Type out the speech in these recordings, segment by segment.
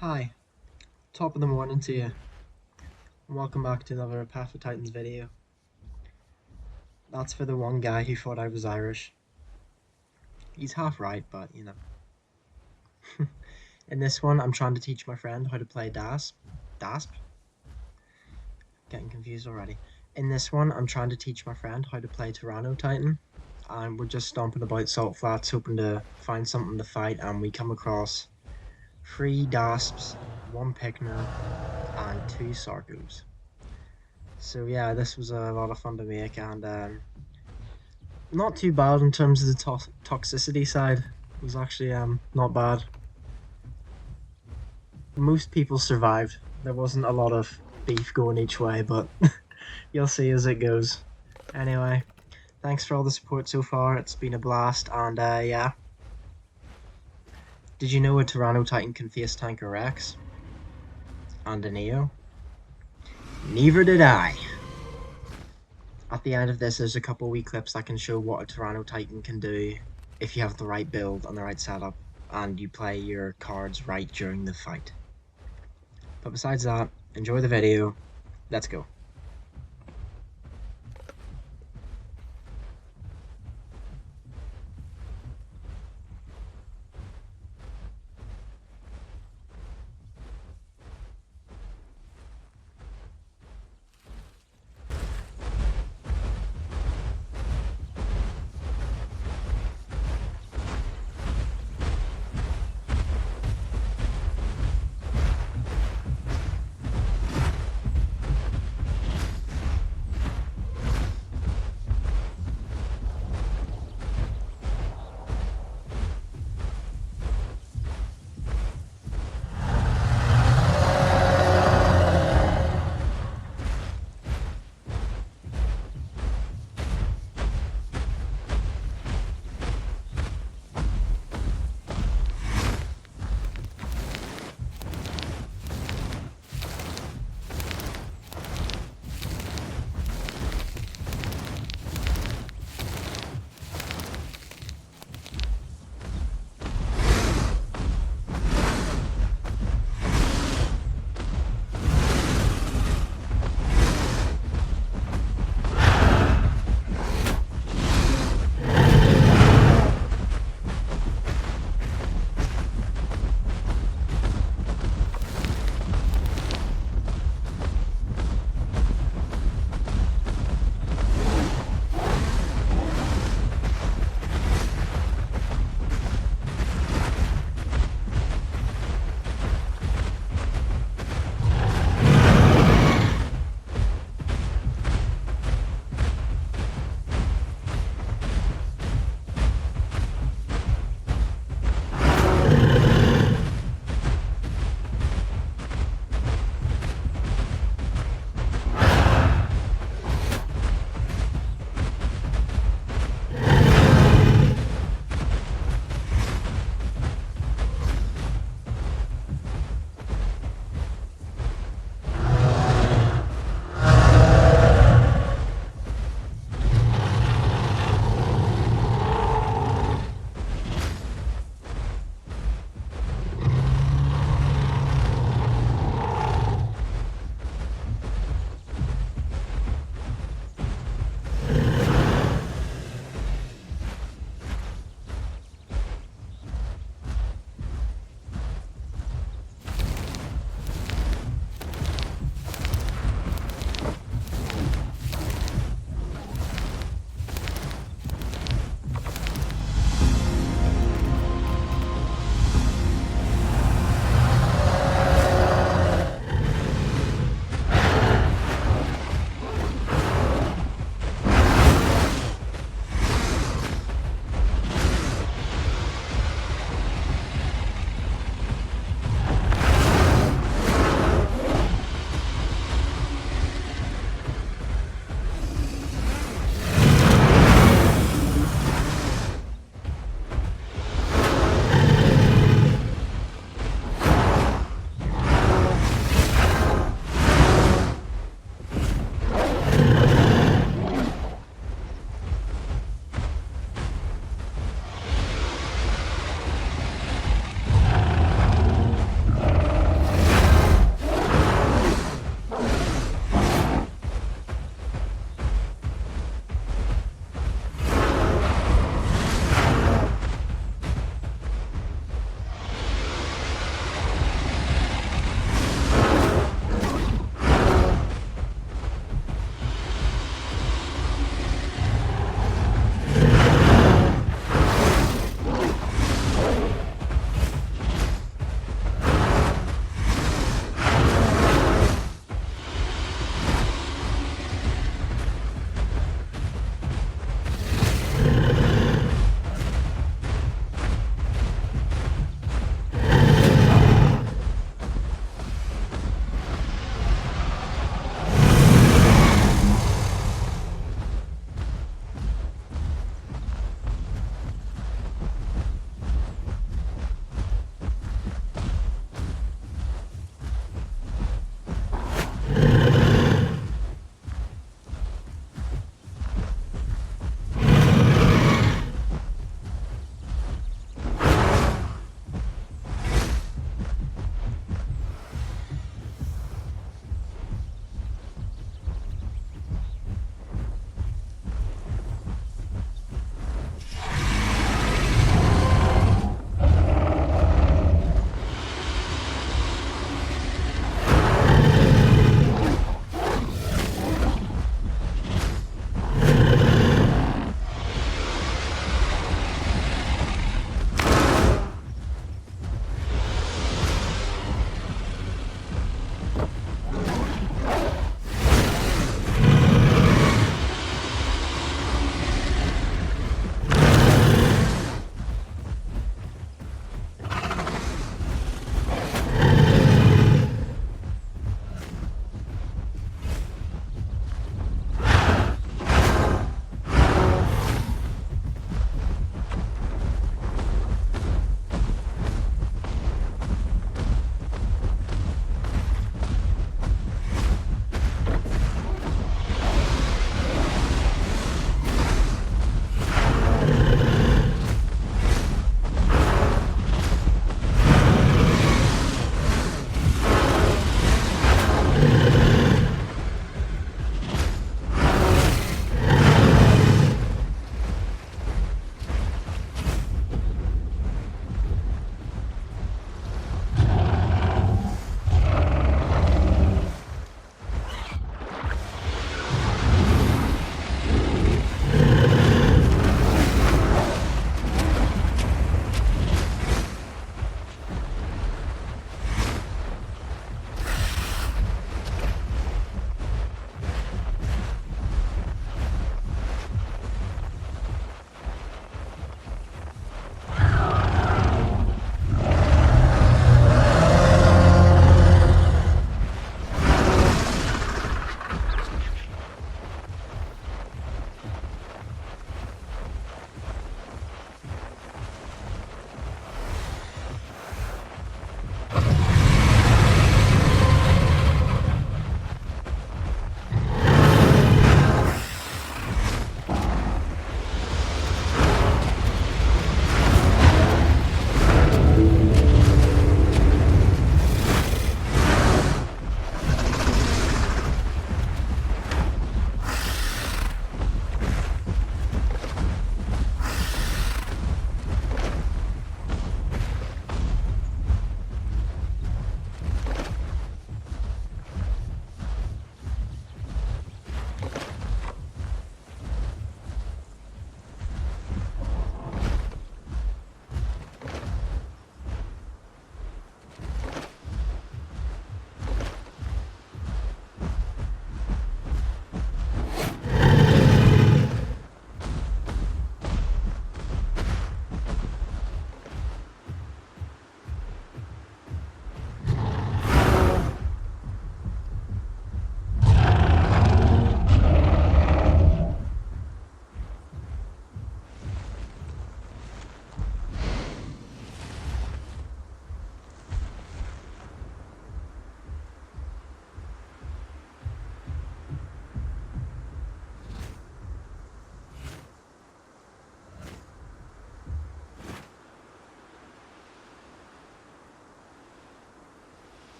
Hi, top of the morning to you, and welcome back to another Path of Titans video. That's for the one guy who thought I was Irish. He's half right, but you know. In this one, I'm trying to teach my friend how to play Dasp. Dasp? Getting confused already. In this one, I'm trying to teach my friend how to play Tyranno Titan, and we're just stomping about Salt Flats hoping to find something to fight, and we come across 3 Dasps, 1 Pycno, and 2 Sarcos. So yeah, this was a lot of fun to make, and not too bad in terms of the toxicity side. It was actually not bad. Most people survived. There wasn't a lot of beef going each way, but you'll see as it goes. Anyway, thanks for all the support so far. It's been a blast, and yeah. Did you know a Tyranno Titan can Facetank a Rex? And a Neo? Neither did I. At the end of this, there's a couple wee clips that can show what a Tyranno Titan can do if you have the right build and the right setup, and you play your cards right during the fight. But besides that, enjoy the video. Let's go.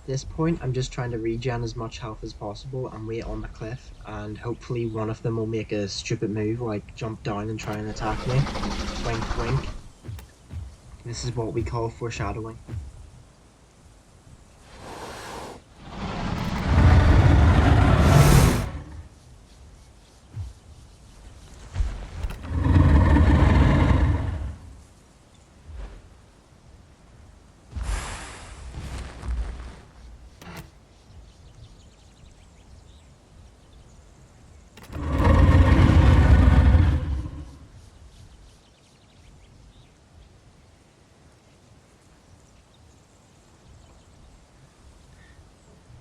At this point, I'm just trying to regen as much health as possible and wait on the cliff, and hopefully one of them will make a stupid move like jump down and try and attack me. Wink wink. This is what we call foreshadowing.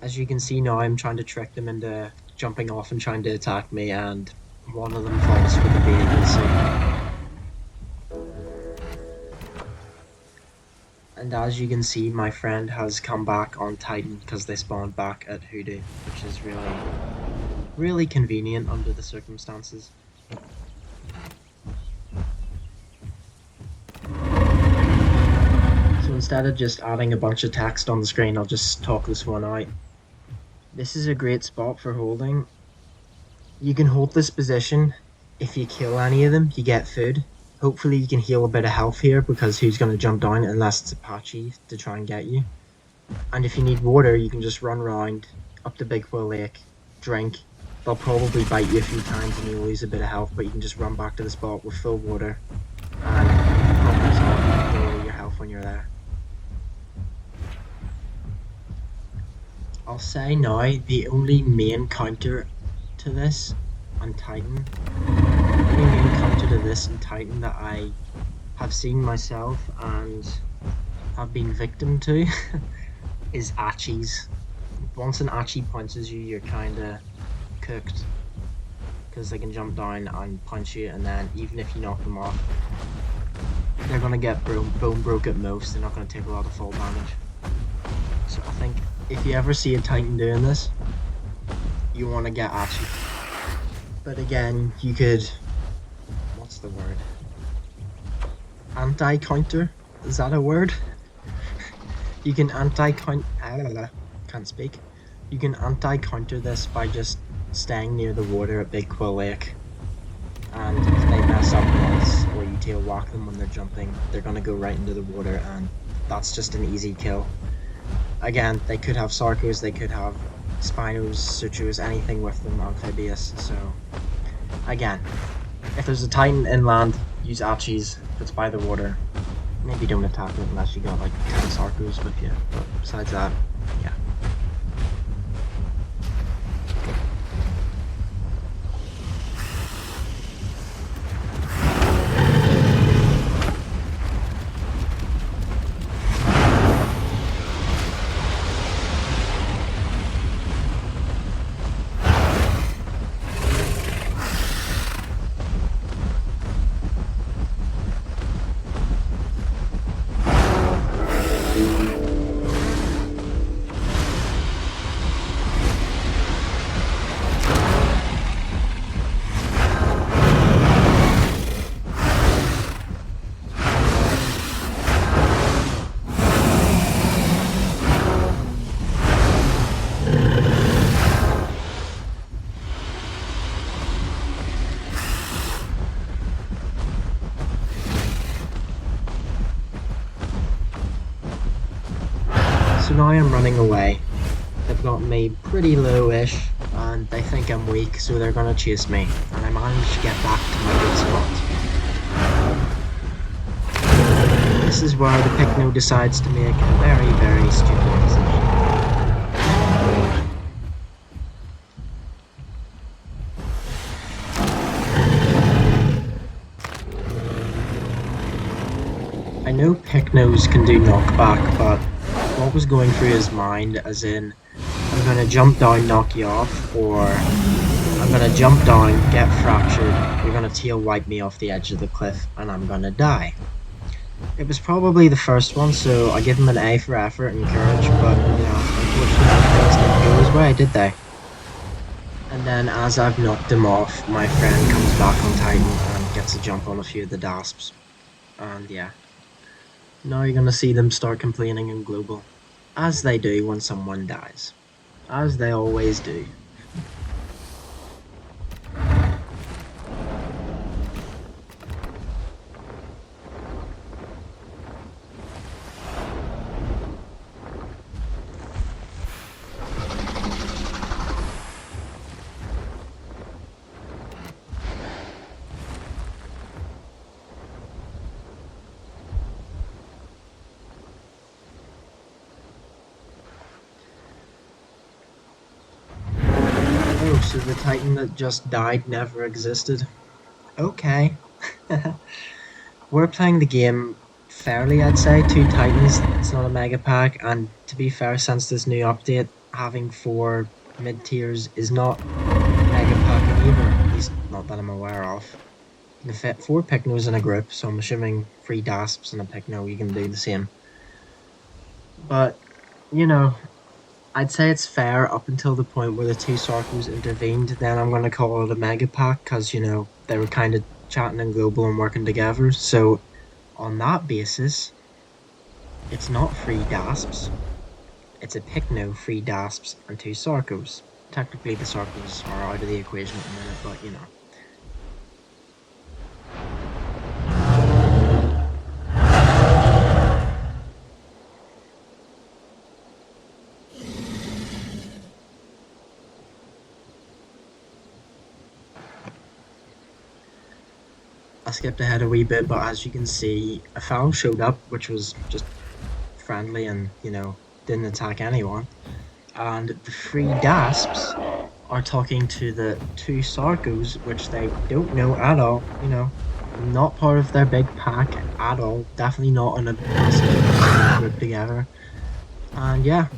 As you can see now, I'm trying to trick them into jumping off and trying to attack me, and one of them falls for the bait, you'll see. And as you can see, my friend has come back on Titan because they spawned back at Hoodoo, which is really convenient under the circumstances. So instead of just adding a bunch of text on the screen, I'll just talk this one out. This is a great spot for holding. You can hold this position. If you kill any of them, you get food. Hopefully you can heal a bit of health here, because who's going to jump down unless it's Apache to try and get you. And if you need water, you can just run around up to Big Quill Lake, drink. They'll probably bite you a few times and you'll lose a bit of health, but you can just run back to the spot with full water and pump yourself, lower your health when you're there. I'll say now, the only main counter to this on Titan, that I have seen myself and have been victim to is Achis. Once an Achi punches you, you're kinda cooked, because they can jump down and punch you, and then even if you knock them off, they're gonna get bone broke at most. They're not gonna take a lot of fall damage. So I think if you ever see a Titan doing this, you want to get Achi. But again, you could, what's the word? Anti-counter? Is that a word? You can can't speak. You can anti-counter this by just staying near the water at Big Quill Lake. And if they mess up once, or you tail whack them when they're jumping, they're gonna go right into the water, and that's just an easy kill. Again, they could have Sarcos, they could have Spinos, Sutures, anything with them, amphibious, so again, if there's a Titan inland, use Achis. If it's by the water, maybe don't attack it unless you got like 10 Sarcos with you, but besides that, yeah. So now I'm running away. They've got me pretty low-ish, and they think I'm weak, so they're gonna chase me. And I managed to get back to my good spot. This is where the Pycno decides to make a very stupid decision. I know Pycnos can do knockback, but what was going through his mind, as in, I'm gonna jump down, knock you off, or I'm gonna jump down, get fractured, you're gonna tail wipe me off the edge of the cliff, and I'm gonna die. It was probably the first one, so I give him an A for effort and courage, but, you know, unfortunately things didn't go his way, did they? And then, as I've knocked him off, my friend comes back on Titan and gets a jump on a few of the Dasps. And yeah. Now you're gonna see them start complaining in global. As they do when someone dies. As they always do. Oh, so the Titan that just died never existed? Okay. We're playing the game fairly, I'd say. Two Titans, it's not a Mega Pack, and to be fair, since this new update, having 4 mid tiers is not Mega Packing either, at least not that I'm aware of. You can fit 4 Pycnos in a group, so I'm assuming 3 Dasps and a Pycno, you can do the same. But, you know, I'd say it's fair up until the point where the 2 Sarcos intervened, then I'm going to call it a Mega Pack, because, you know, they were kind of chatting in global and working together, so on that basis, it's not 3 Dasps, it's a Pycno, 3 Dasps, and 2 Sarcos. Technically the Sarcos are out of the equation at the minute, but you know. I skipped ahead a wee bit, but as you can see, a foul showed up, which was just friendly and, you know, didn't attack anyone. And the 3 Dasps are talking to the 2 Sarcos, which they don't know at all, you know. Not part of their big pack at all. Definitely not in a massive group together. And yeah.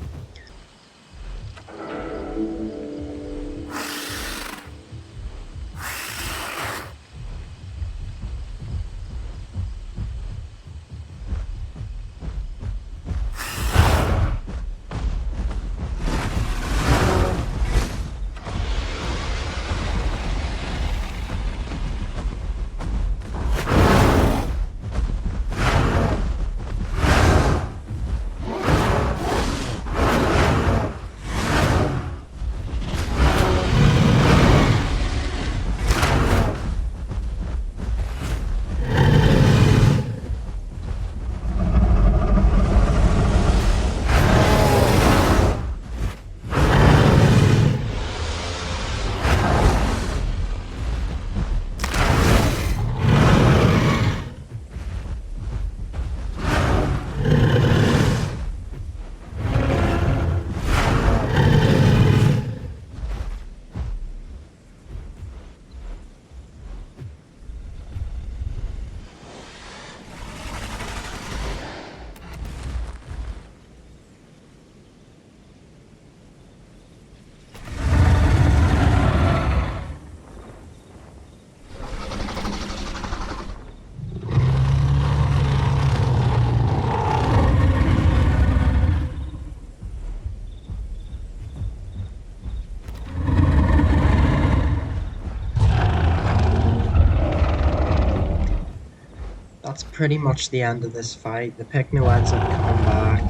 That's pretty much the end of this fight. The Pycno ends up coming back,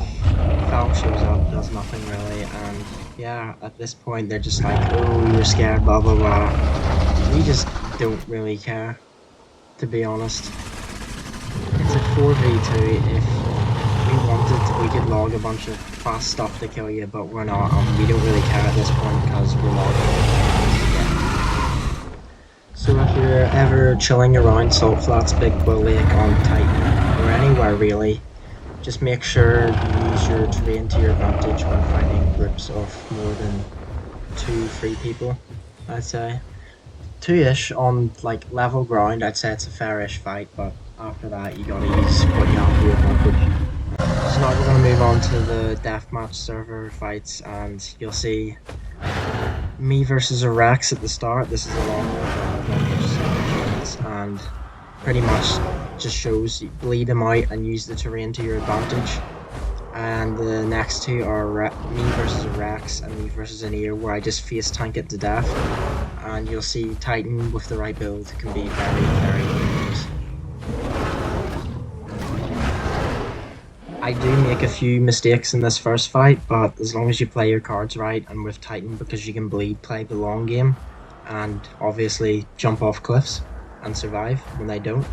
Foul shows up, does nothing really, and yeah, at this point they're just like, oh, you're scared, blah blah blah. We just don't really care, to be honest. It's a 4v2. If we wanted, we could log a bunch of fast stuff to kill you, but we're not, we don't really care at this point because we're logging. So if you're ever chilling around Salt Flats, Big Bull Lake, on Titan, or anywhere really, just make sure you use your terrain to your advantage when fighting groups of more than 2-3 people, I'd say. 2-ish on like level ground, I'd say it's a fairish fight, but after that you gotta use what you have to your advantage. So now we're gonna move on to the deathmatch server fights, and you'll see me versus a Rex at the start. This is a long one, and pretty much just shows you bleed them out and use the terrain to your advantage. And the next two are me versus a Rex and me versus an Ear, where I just face tank it to death. And you'll see Titan with the right build can be very, very dangerous. I do make a few mistakes in this first fight, but as long as you play your cards right and with Titan, because you can bleed, play the long game, and obviously jump off cliffs and survive when they don't,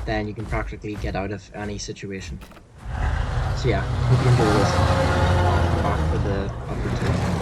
then you can practically get out of any situation. So yeah, hope you enjoy this. Back for the upper two.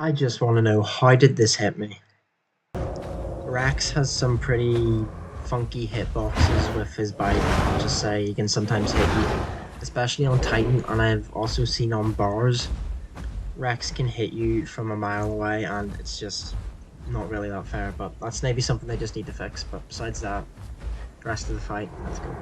I just want to know, how did this hit me? Rex has some pretty funky hitboxes with his bite. I'll just say he can sometimes hit you, especially on Titan, and I've also seen on bars. Rex can hit you from a mile away, and it's just not really that fair, but that's maybe something they just need to fix. But besides that, the rest of the fight, let's go.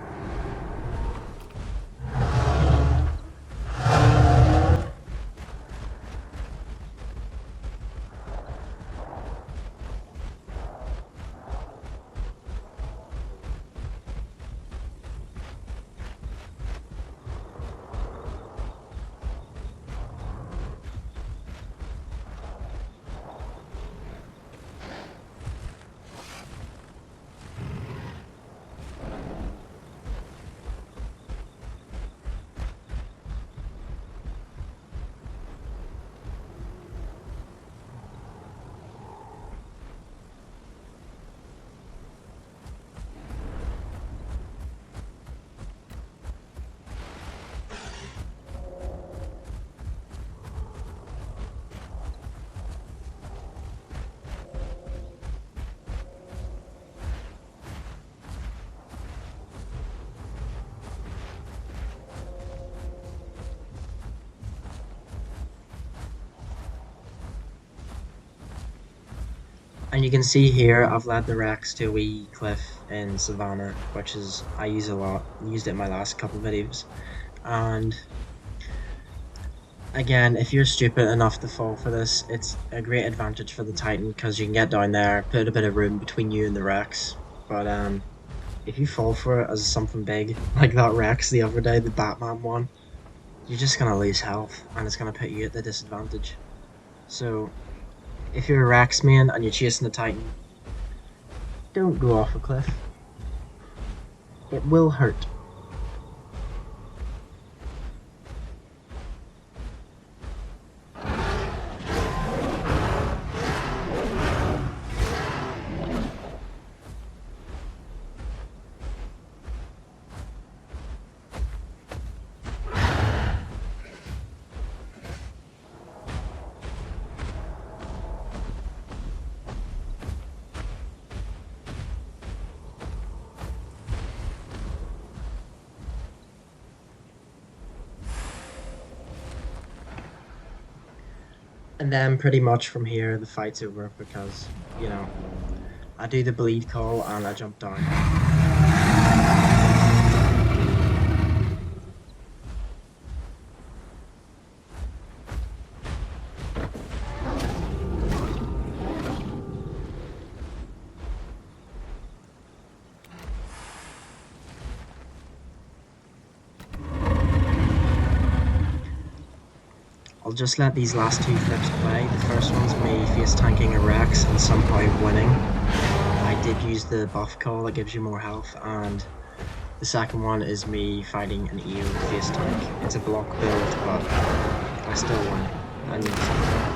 And you can see here I've led the Rex to a wee cliff in Savannah, which is I use a lot. I used it in my last couple of videos. And again, if you're stupid enough to fall for this, it's a great advantage for the Titan because you can get down there, put a bit of room between you and the Rex. But if you fall for it as something big, like that Rex the other day, the Batman one, you're just gonna lose health, and it's gonna put you at the disadvantage. So, if you're a Rex main and you're chasing a Titan, don't go off a cliff. It will hurt. And then pretty much from here the fight's over because, you know, I do the bleed call and I jump down. I'll just let these last two flips play. The first one's me face tanking a Rex and somehow winning. I did use the buff call that gives you more health, and the second one is me fighting an EO face tank. It's a block build, but I still win. I need something.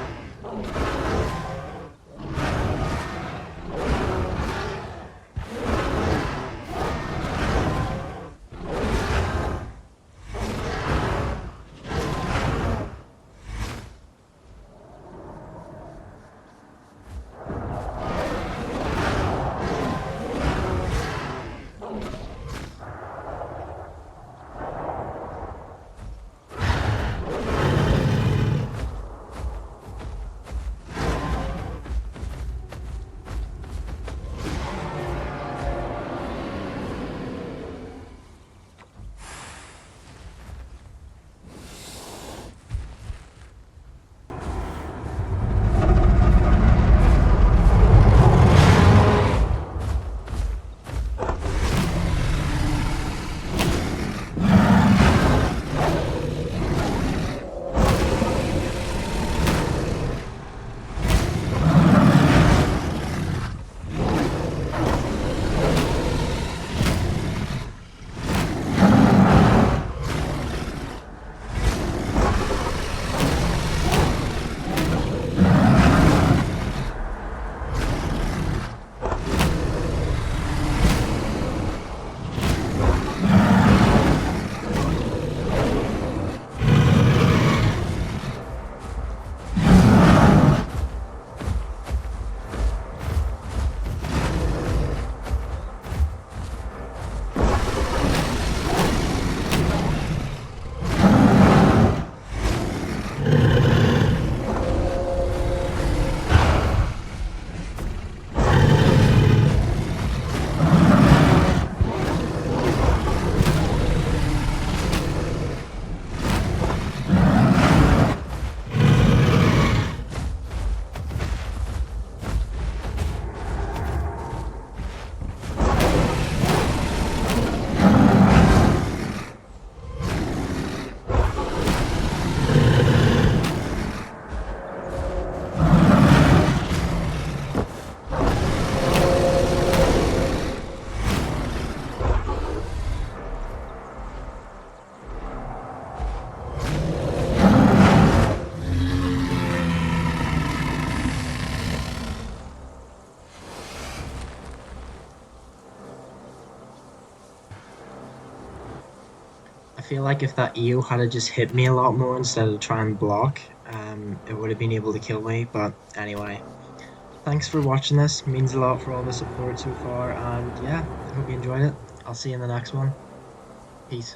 I feel like if that EO had just hit me a lot more instead of trying to block, it would have been able to kill me. But anyway, thanks for watching this. It means a lot for all the support so far, and yeah, I hope you enjoyed it. I'll see you in the next one. Peace.